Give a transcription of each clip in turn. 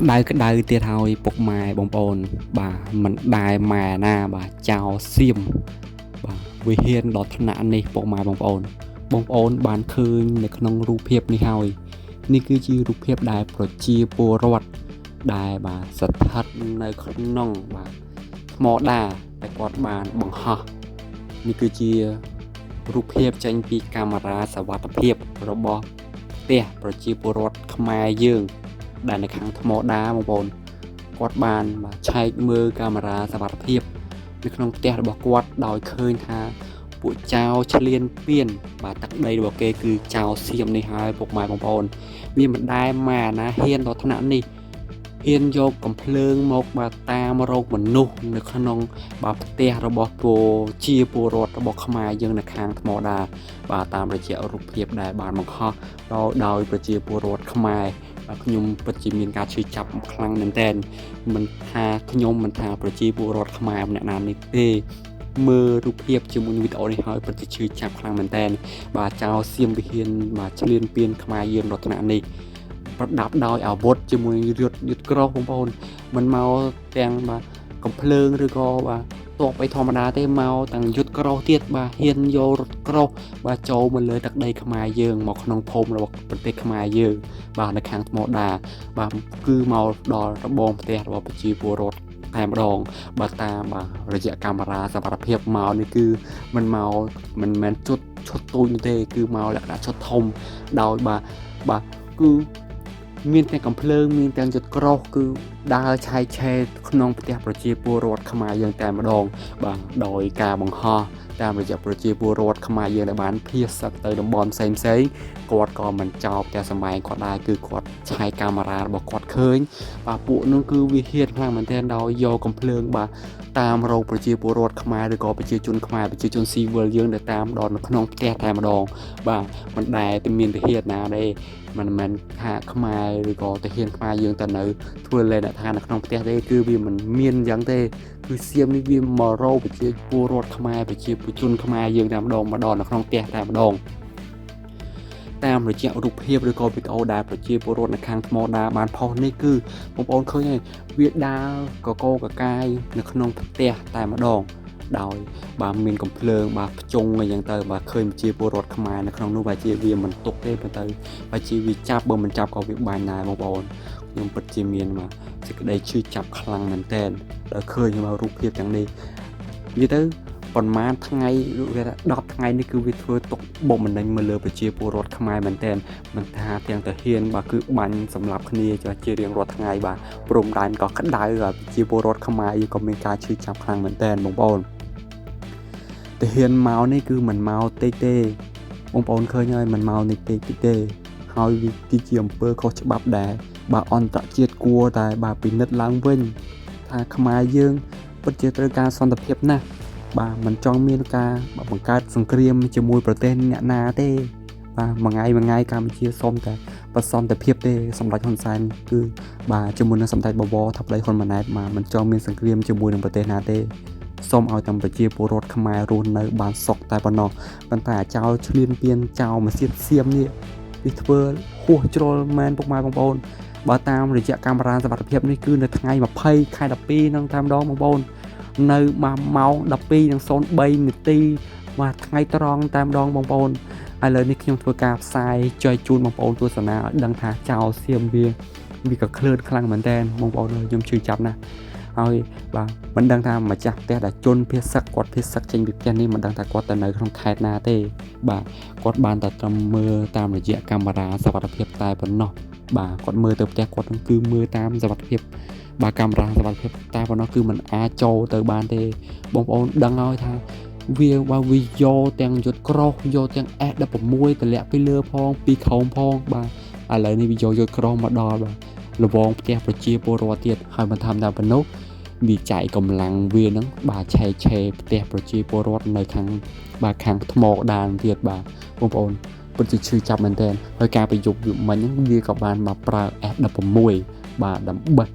đau tiệt hồi bộc mài bông ồn bà mình đài mà na bà chào xiêm bà vì hiền đọt nạn này bộc mài bông ồn bàn khơiในក្នុងរូបភាពនេះហើយនេះគឺជារូបភាពដែលប្រជាពលរដ្ឋដែលបាទស្ថិតនៅក្នុងបាទថ្មដាតែគាត់បានបង្ហោះនេះគឺជារូបភាពចេញពីកាមេរ៉ាសវត្ថិភាពរបស់ផ្ទះប្រជាពលរដ្ឋខ្មែរយើងដែលនៅខាងថ្មដាបងប្អូនគាត់បានឆែកមើលកាមេរ៉ាសវត្ថិភាពនៅក្នុងផ្ទះរបស់គាត់ដោយឃើញថាពួកចៅឆ្លៀនពៀនបាទទឹកដីរបស់គេគឺចៅសៀមនេះហើយពុកម៉ែបងប្អូនវាមិនដែលមកណាហ៊ានដល់ថ្នាក់នេះហ៊ានយកកំភ្លើងមកបាទតាមរោគមនុស្សនៅក្នុងបាទផ្ទះរបស់ប្រជាពលរដ្ឋរបស់ខ្មែរយើងនៅខាងថ្មដាបាទតាមរយៈរូបភាពដែលបានបង្ហោះដោយប្រជាពលរដ្ឋខ្មែរខ្ញុំពិតជាមានការឈឺចាប់ខ្លាំងមែនទែនមិនថាខ្ញុំមិនថាប្រជាពលរដ្ឋខ្មែរម្នាក់ណានេះទេមើលរូបភាពជាមួយវីដេអូនេះហើយពិតជាឈឺចាប់ខ្លាំងមែនទែនបាទចៅសៀមវិហានបាទឆ្លៀនពៀនខ្មែរយើងរតនៈនេះប្រដាប់ដោយអាវុធជាមួយយុទ្ធក្រោះបងប្អូនមិនមកទាំងបាទកំភ្លើងឬក៏បាទតបអីធម្មតាទេមកទាំងយុទ្ធក្រោះទៀតបាទហ៊ានយករថក្រោះបាទចូលមកលើទឹកដីខ្មែរយើងមកក្នុងភូមិរបស់ប្រទេសខ្មែរយើងបាទនៅខាងថ្មដាបាទគឺមកដល់របងផ្ទះរបស់ប្រជាពលរដ្ឋតែម្ដងបាទតាមបាទរយៈកាមេរ៉ាសវត្ថិភាពមកនេះគឺមិនមកមិនមែនឈុតទូចទេគឺមកលក្ខណៈឈុតធំដោយបាទគឺមានទាំងកំភ្លើងមានទាំងយុទ្ធក្រោះគឺដើរឆែកឆេរក្នុងផ្ទះប្រជាពលរដ្ឋខ្មែរយើងតែម្ដងបាទដោយការបង្ហោះតាមរយៈប្រជាពលរដ្ឋខ្មែរយើងដែលបានភៀសសឹកទៅតំបន់ផ្សេងគាត់ក៏មិនចោលផ្ទះសម្បែងគាត់ដែរគឺគាត់ឆែកកាមេរ៉ារបស់គាត់ឃើញបាទពួកនោះគឺវាហ៊ានខ្លាំងមែនទែនដោយយកកំភ្លើងបាទតាមរោគប្រជាពលរដ្ឋខ្មែរឬក៏ប្រជាជនខ្មែរប្រជាជនស៊ីវិលយើងដែលតាមដល់នៅក្នុងផ្ទះតែម្ដងបាទមិនដែលតែមានទាហានណាទេមិនមែនថាខ្មែរឬក៏ទាហានខ្មែរយើងទៅនៅធ្វើលេខថានៅក្នុងផ្ទះទេគឺវាមិនមានអញ្ចឹងទេគឺសៀមនេះវាមករោប្រជាពលរដ្ឋខ្មែរប្រជាជនខ្មែរយើងតែម្ដងមកដល់នៅក្នុងផ្ទះតែម្ដងតាមរយៈរូបភាពឬក៏វីដេអូដែលប្រជាពលរដ្ឋនៅខាងថ្មដាបានផុសនេះគឺបងប្អូនឃើញហើយវាដើរកកកកាយនៅក្នុងផ្ទះតែម្ដងដោយបាទមានកំភ្លើងបាទភ្ជុងអីចឹងទៅបាទឃើញប្រជាពលរដ្ឋខ្មែរនៅក្នុងនោះបាទជាវាមិនទុកទេប៉ុន្តែបាទជាវាចាប់បើមិនចាប់ក៏វាបាញ់ដែរបងប្អូនខ្ញុំពិតជាមានបាទសេចក្តីឈឺចាប់ខ្លាំងមែនទែនដល់ឃើញមករូបភាពទាំងនេះនិយាយទៅប៉ុន្មានថ្ងៃវា10ថ្ងៃនេះគឺវាធ្វើទុកបុកម្នេញមកលើប្រជាពលរដ្ឋខ្មែរមែនទែនមិនថាទាំងតាហ៊ានបាទគឺបាញ់សម្លាប់គ្នាជារៀងរាល់ថ្ងៃបាទព្រំដែនក៏ក្តៅប្រជាពលរដ្ឋខ្មែរក៏មានការឈឺចាប់ខ្លាំងមែនទែនបងប្អូនតាហ៊ានមកនេះគឺមិនមកតិចទេបងប្អូនឃើញហើយមិនមកនេះតិចទេហើយវាគឺជាអំពើខុសច្បាប់ដែរបាទអន្តរជាតិគួរតែបាទពិនិត្យឡើងវិញថាខ្មែរយើងពិតជាត្រូវការសន្តិភាពណាស់បាទមិនចង់មានការបង្កើតសង្គ្រាមជាមួយប្រទេសអ្នកណាទេបាទមួយថ្ងៃកម្ពុជាសូមតែប្រសន្តិភាពទេសម្ដេចហ៊ុនសែនគឺបាទជាមួយនឹងសម្ដេចបវរថាប្តីហ៊ុនម៉ាណែតបាទមិនចង់មានសង្គ្រាមជាមួយនឹងប្រទេសណាទេសូមឲ្យតែប្រជាពលរដ្ឋខ្មែររស់នៅបានសុខតែប៉ុណ្ណោះប៉ុន្តែចៅឆ្លៀនពៀនចៅមកសៀតសៀមនេះវាធ្វើហួសជ្រុលមែនពុកម៉ែបងប្អូនបើតាមរយៈកាមេរ៉ាសវត្ថិភាពនេះគឺនៅថ្ងៃ20ខែ12នឹងតែម្ដងបងប្អូននៅម៉ោង 12:03 នាទីបាទថ្ងៃត្រង់តែម្ដងបងប្អូនឥឡូវនេះខ្ញុំធ្វើការផ្សាយចែកជូនបងប្អូនទស្សនាឲ្យដឹងថាចៅសៀមវាក៏ក្លឿនខ្លាំងមែនតើបងប្អូនខ្ញុំឈឺចាប់ណាស់ហើយបាទមិនដឹងថាម្ចាស់ផ្ទះដែលជន់ភៀសសឹកគាត់ភៀសសឹកចេញពីផ្ទះនេះមិនដឹងថាគាត់ទៅនៅក្នុងខេត្តណាទេបាទគាត់បានតែត្រឹមមើលតាមរយៈកាមេរ៉ាសវត្ថិភាពតែប៉ុណ្ណោះបាទគាត់មើលទៅផ្ទះគាត់គឺមើលតាមសវត្ថិភាពបាទកាមេរ៉ាសវត្ថិភាពតែប៉ុណ្ណោះគឺมันអាចចូលទៅបានទេបងប្អូនដឹងហើយថាវាយកទាំងយុទ្ធក្រោះយកទាំង S16 តម្លាក់ពីលើផងពីក្រោមផងបាទឥឡូវនេះវាយកយុទ្ធក្រោះមកដល់បាទលវងផ្ទះប្រជាពលរដ្ឋទៀតហើយមិនថាប៉ុណ្ណោះវាចែកកម្លាំងវានឹងបាទឆែផ្ទះប្រជាពលរដ្ឋនៅខាងបាទខាងថ្មដានទៀតបាទបងប្អូនពិតជាឈឺចាប់មែនទែនហើយការប្រយុទ្ធមិញហ្នឹងវាក៏បានមកប្រើ S16 បាទដើម្បី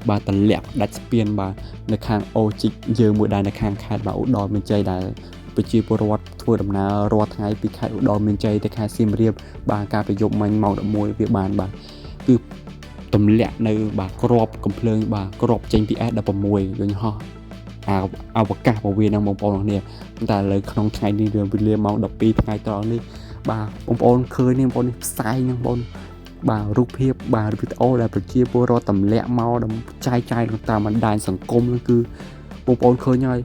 បាទតម្លាក់ដាច់ស្ពានបាទនៅខាងអូជីកយើងមួយដែរនៅខាងខេត្តបាទឧត្តរមានជ័យដែរប្រជាពលរដ្ឋធ្វើដំណើររាល់ថ្ងៃពីខេត្តឧត្តរមានជ័យទៅខេត្តសៀមរាបបាទការប្រយុទ្ធមិញម៉ោង11វាបានបាទគឺ ទម្លាក់នៅបាទក្របកំភ្លើងបាទក្របចេញពី S16 យន្តហោះអវកាសរបស់វានឹងបងប្អូនគ្នាតែឥឡូវក្នុងថ្ងៃនេះវេលាម៉ោង 12 ថ្ងៃត្រង់នេះបាទបងប្អូនឃើញនេះបងប្អូននេះផ្សាយនឹងបងប្អូនបាទរូបភាពបាទវីដេអូដែលប្រជាពលរដ្ឋទម្លាក់មកដើម្បីចាយតាមបណ្ដាញសង្គមនោះគឺបងប្អូនឃើញហើយ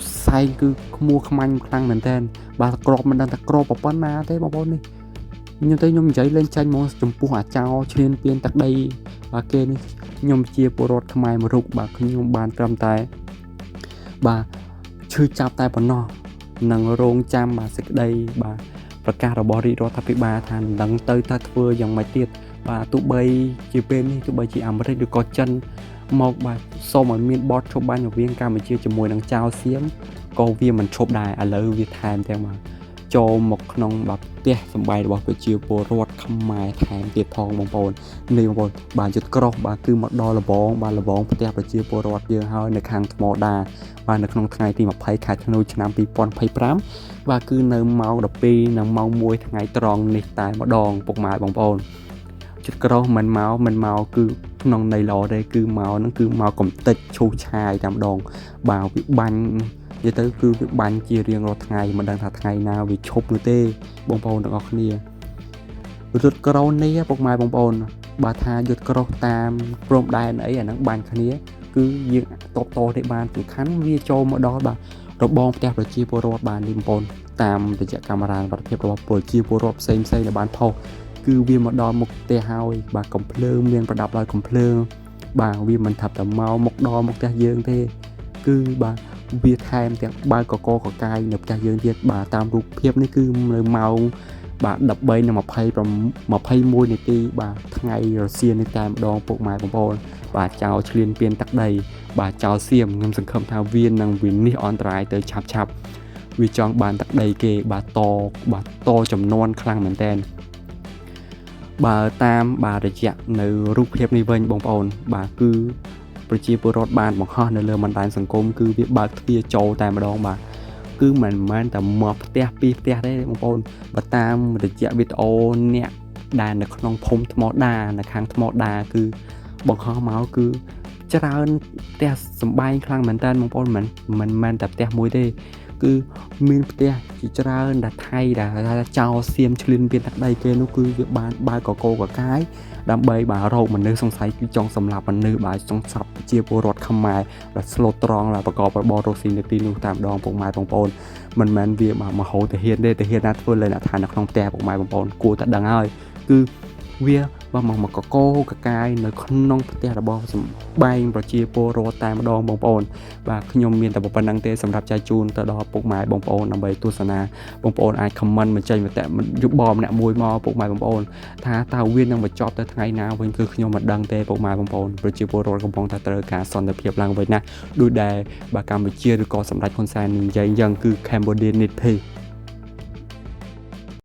ផ្សាយគឺខ្មួខ្មាញ់ខ្លាំងមែនតើបាទក្របមិនដឹងថាក្របប៉ុណ្ណាទេបងប្អូននេះខ្ញុំនិយាយលេងចាញ់ហ្មងចំពោះអាចោឈ្លានពានទឹកដីបាទគេនេះខ្ញុំជាពលរដ្ឋខ្មែរមួយរូបបាទខ្ញុំបានត្រឹមតែបាទឈឺចាប់តែប៉ុណ្ណោះនឹងរងចាំបាទសេចក្តីបាទប្រកាសរបស់រាជរដ្ឋាភិបាលថានឹងទៅថាធ្វើយ៉ាងម៉េចទៀតបាទទោះបីជាពេលនេះទោះបីជាអាមេរិកឬក៏ចិនមកបាទសូមឲ្យមានបទឈប់បាញ់រវាងកម្ពុជាជាមួយនឹងចៅសៀមក៏វាមិនឈប់ដែរឥឡូវវាថែមទាំងបាទចូលមកក្នុងបាទផ្ទះសម្បែងរបស់ប្រជាពលរដ្ឋខ្មែរថែមទៀតផងបងប្អូននេះបងប្អូនបាទយុទ្ធក្រោះបាទគឺមកដល់លបងបាទលបងផ្ទះប្រជាពលរដ្ឋយើងហើយនៅខាងថ្មដាបាទនៅក្នុងថ្ងៃទី20ខែធ្នូឆ្នាំ2025បាទគឺនៅម៉ោង 12 និងម៉ោង 1 ថ្ងៃត្រង់នេះតែម្ដងពុកម៉ែបងប្អូនយុទ្ធក្រោះមិនមកគឺក្នុងន័យល្អទេគឺមកហ្នឹងគឺមកកំតិចឈូសឆាយតែម្ដងបាទវាបាញ់និយាយទៅគឺវាបាញ់ជារៀងរាល់ថ្ងៃមិនដឹងថាថ្ងៃណាវាឈប់នោះទេបងប្អូនទាំងអស់គ្នាយុទ្ធក្រោះនេះពុកម៉ែបងប្អូនបាទថាយុទ្ធក្រោះតាមព្រំដែនអីអាហ្នឹងបាញ់គ្នាគឺយើងតបតទេបានសំខាន់វាចូលមកដល់បាទរបងផ្ទះប្រជាពលរដ្ឋបាននេះបងប្អូនតាមរយៈកាមេរ៉ាប្រតិភិបរបស់ប្រជាពលរដ្ឋផ្សេងដែលបានផុសគឺវាមកដល់មុខផ្ទះហើយបាទកំភ្លើងមានប្រដាប់ដោយកំភ្លើងបាទវាមិនថាតែមកដល់មុខផ្ទះយើងទេគឺបាទវាថែមទាំងបើកកកកាយនៅផ្ទះយើងទៀតបាទតាមរូបភាពនេះគឺនៅម៉ោងបាទ13:21នាទីបាទថ្ងៃរសៀលនេះតែម្ដងពុកម៉ែបងប្អូនបាទចៅឈ្លានពានទឹកដីបាទចៅសៀមខ្ញុំសង្ឃឹមថាវានឹងវិនិច្ឆ័យអន្តរាយទៅឆាប់វាចង់បានទឹកដីគេបាទតចំនួនខ្លាំងមែនតើបើតាមបាទរយៈនៅរូបភាពនេះវិញបងប្អូនបាទគឺប្រជាពលរដ្ឋបានបង្ហោះនៅលើបណ្ដាញសង្គមគឺវាបើកទ្វារចូលតែម្ដងបាទគឺមិនមែនតែមកផ្ទះពីរផ្ទះទេបងប្អូនបើតាមរយៈវីដេអូអ្នកដែលនៅក្នុងភូមិថ្មដានៅខាងថ្មដាគឺបង្ហោះមកគឺច្រើនផ្ទះសម្បែងខ្លាំងមែនតើបងប្អូនមិនមែនតែផ្ទះមួយទេគឺមានផ្ទះជាច្រើនដែលថៃដែលចោលសៀមឈ្លានពានទឹកដីគេនោះគឺវាបានបើកកកកាយដើម្បីបាទរោគមនុស្សសង្ស័យគឺចង់សម្លាប់មនុស្សបាទចង់ស្លាប់ជាពលរដ្ឋខ្មែរដែលស្លូតត្រង់ដែលប្រកបរបររកស៊ីនៅទីនោះតាមដងពុកម៉ែបងប្អូនមិនមែនវាបាទមហោទាហានទេទាហានណាធ្វើលេងអ្នកឋាននៅក្នុងផ្ទះពុកម៉ែបងប្អូនគួរតែដឹងហើយគឺវាបាទមកកកកកាយនៅក្នុងផ្ទះរបស់សម្បែងប្រជាពលរដ្ឋតែម្ដងបងប្អូនបាទខ្ញុំមានតែប៉ុណ្្នឹងទេសម្រាប់ចែកជូនទៅដល់ពុកម៉ែបងប្អូនដើម្បីទស្សនាបងប្អូនអាចខមមិនបញ្ចេញមតិយោបល់ម្នាក់មួយមកពុកម៉ែបងប្អូនថាតើវានឹងបញ្ចប់ទៅថ្ងៃណាវិញគឺខ្ញុំមិនដឹងទេពុកម៉ែបងប្អូនប្រជាពលរដ្ឋកំពុងតែត្រូវការសន្តិភាពឡើងវិញណាដូចដែលបាទកម្ពុជាឬក៏សម្ដេចហ៊ុនសែននិយាយយ៉ាងគឺ Cambodia need peace